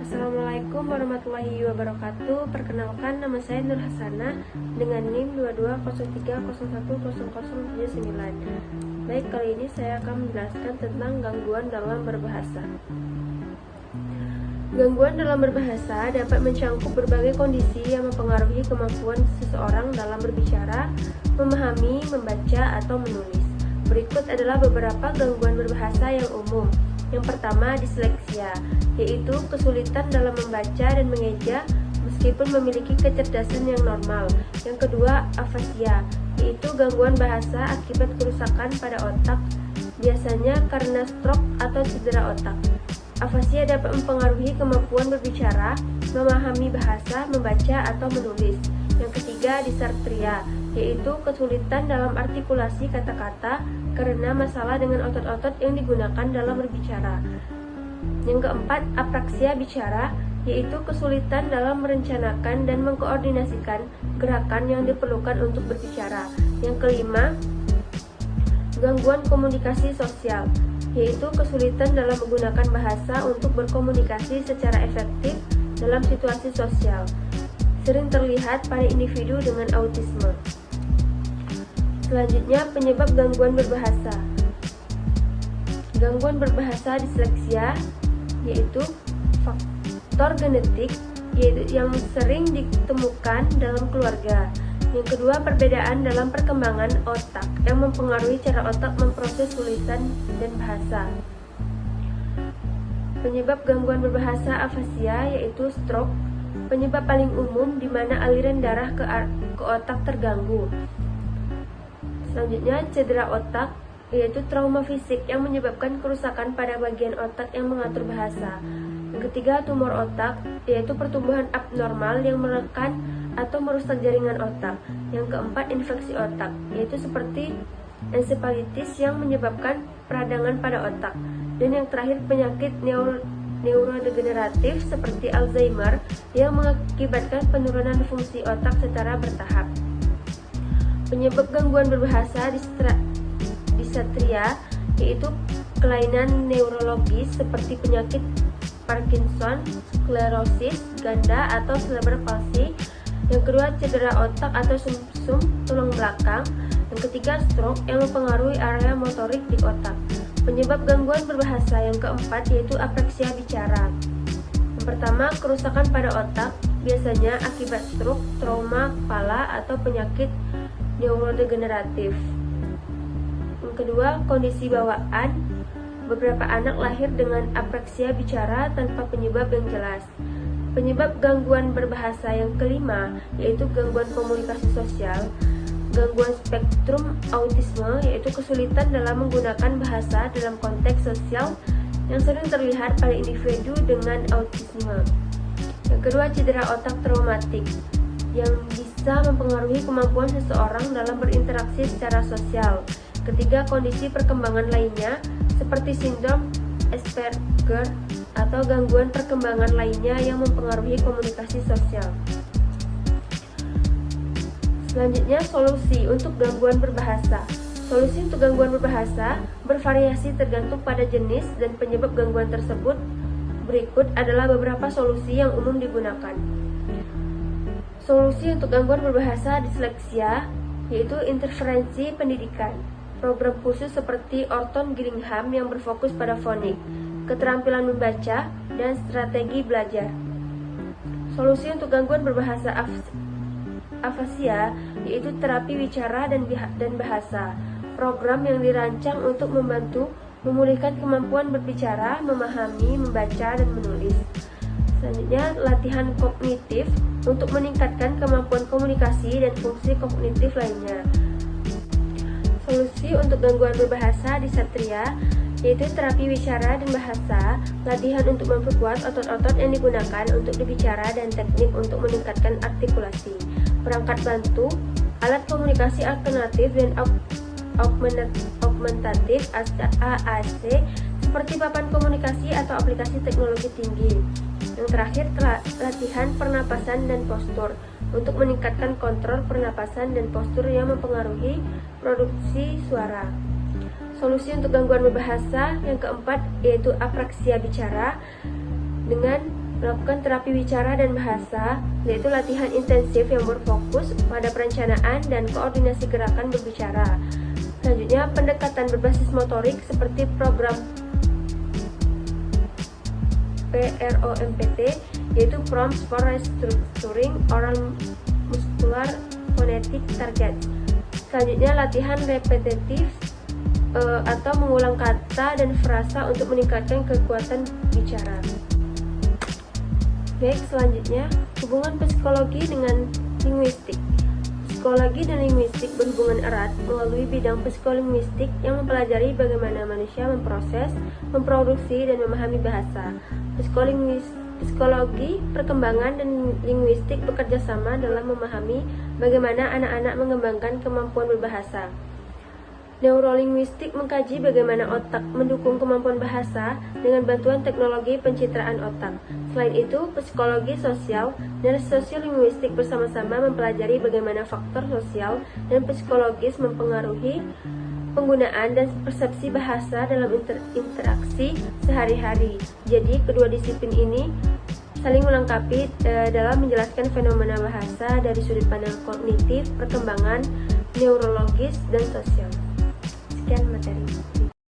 Assalamualaikum warahmatullahi wabarakatuh. Perkenalkan, nama saya Nur Hasana dengan NIM 2203010079. Baik, kali ini saya akan menjelaskan tentang gangguan dalam berbahasa. Gangguan dalam berbahasa dapat mencangkup berbagai kondisi yang mempengaruhi kemampuan seseorang dalam berbicara, memahami, membaca, atau menulis. Berikut adalah beberapa gangguan berbahasa yang umum. Yang pertama, disleksia, yaitu kesulitan dalam membaca dan mengeja meskipun memiliki kecerdasan yang normal. Yang kedua, afasia, yaitu gangguan bahasa akibat kerusakan pada otak, biasanya karena stroke atau cedera otak. Afasia dapat mempengaruhi kemampuan berbicara, memahami bahasa, membaca, atau menulis. Yang ketiga, disartria, yaitu kesulitan dalam artikulasi kata-kata karena masalah dengan otot-otot yang digunakan dalam berbicara. Yang keempat, apraksia bicara, yaitu kesulitan dalam merencanakan dan mengkoordinasikan gerakan yang diperlukan untuk berbicara. Yang kelima, gangguan komunikasi sosial, yaitu kesulitan dalam menggunakan bahasa untuk berkomunikasi secara efektif dalam situasi sosial. Sering terlihat pada individu dengan autisme. Selanjutnya, penyebab gangguan berbahasa. Gangguan berbahasa disleksia yaitu faktor genetik yang sering ditemukan dalam keluarga. Yang kedua, perbedaan dalam perkembangan otak yang mempengaruhi cara otak memproses tulisan dan bahasa. Penyebab gangguan berbahasa afasia yaitu stroke, penyebab paling umum di mana aliran darah ke otak terganggu. Selanjutnya, cedera otak, yaitu trauma fisik yang menyebabkan kerusakan pada bagian otak yang mengatur bahasa. Yang ketiga, tumor otak, yaitu pertumbuhan abnormal yang menekan atau merusak jaringan otak. Yang keempat, infeksi otak, yaitu seperti encephalitis yang menyebabkan peradangan pada otak. Dan yang terakhir, penyakit neurodegeneratif seperti Alzheimer yang mengakibatkan penurunan fungsi otak secara bertahap. Penyebab gangguan berbahasa disatria yaitu kelainan neurologis seperti penyakit Parkinson, sklerosis ganda atau cerebral palsy. Yang kedua, cedera otak atau sumsum tulang belakang. Yang ketiga, stroke yang mempengaruhi area motorik di otak. Penyebab gangguan berbahasa yang keempat yaitu apraksia bicara. Yang pertama, kerusakan pada otak, biasanya akibat stroke, trauma kepala, atau penyakit neurodegeneratif. Yang kedua, kondisi bawaan. Beberapa anak lahir dengan apraksia bicara tanpa penyebab yang jelas. Penyebab gangguan berbahasa yang kelima yaitu gangguan komunikasi sosial. Gangguan spektrum autisme yaitu kesulitan dalam menggunakan bahasa dalam konteks sosial yang sering terlihat pada individu dengan autisme. Yang kedua, cedera otak traumatik yang bisa mempengaruhi kemampuan seseorang dalam berinteraksi secara sosial. Ketiga, kondisi perkembangan lainnya seperti sindrom Asperger atau gangguan perkembangan lainnya yang mempengaruhi komunikasi sosial. Selanjutnya, solusi untuk gangguan berbahasa. Solusi untuk gangguan berbahasa bervariasi tergantung pada jenis dan penyebab gangguan tersebut. Berikut adalah beberapa solusi yang umum digunakan. Solusi untuk gangguan berbahasa disleksia yaitu interferensi pendidikan. Program khusus seperti Orton Gillingham yang berfokus pada fonik, keterampilan membaca, dan strategi belajar. Solusi untuk gangguan berbahasa afasia yaitu terapi bicara dan bahasa. Program yang dirancang untuk membantu memulihkan kemampuan berbicara, memahami, membaca, dan menulis. Selanjutnya, latihan kognitif untuk meningkatkan kemampuan komunikasi dan fungsi kognitif lainnya. Solusi untuk gangguan berbahasa disatria yaitu terapi bicara dan bahasa, latihan untuk memperkuat otot-otot yang digunakan untuk berbicara dan teknik untuk meningkatkan artikulasi. Perangkat bantu, alat komunikasi alternatif dan augmentatif AAC seperti papan komunikasi atau aplikasi teknologi tinggi. Yang terakhir, latihan pernapasan dan postur untuk meningkatkan kontrol pernapasan dan postur yang mempengaruhi produksi suara. Solusi untuk gangguan berbahasa yang keempat yaitu apraksia bicara dengan melakukan terapi bicara dan bahasa, yaitu latihan intensif yang berfokus pada perencanaan dan koordinasi gerakan berbicara. Selanjutnya, pendekatan berbasis motorik seperti program PROMPT, yaitu Prompts for Restructuring Oral Muscular Phonetic Targets. Selanjutnya, latihan repetitif atau mengulang kata dan frasa untuk meningkatkan kekuatan bicara. Baik, selanjutnya, hubungan psikologi dengan linguistik. Psikologi dan linguistik berhubungan erat melalui bidang psikolinguistik yang mempelajari bagaimana manusia memproses, memproduksi, dan memahami bahasa. Psikologi, perkembangan, dan linguistik bekerja sama dalam memahami bagaimana anak-anak mengembangkan kemampuan berbahasa. Neurolinguistik mengkaji bagaimana otak mendukung kemampuan bahasa dengan bantuan teknologi pencitraan otak. Selain itu, psikologi sosial dan sosiolinguistik bersama-sama mempelajari bagaimana faktor sosial dan psikologis mempengaruhi penggunaan dan persepsi bahasa dalam interaksi sehari-hari. Jadi, kedua disiplin ini saling melengkapi dalam menjelaskan fenomena bahasa dari sudut pandang kognitif, perkembangan, neurologis, dan sosial. Sekian materi.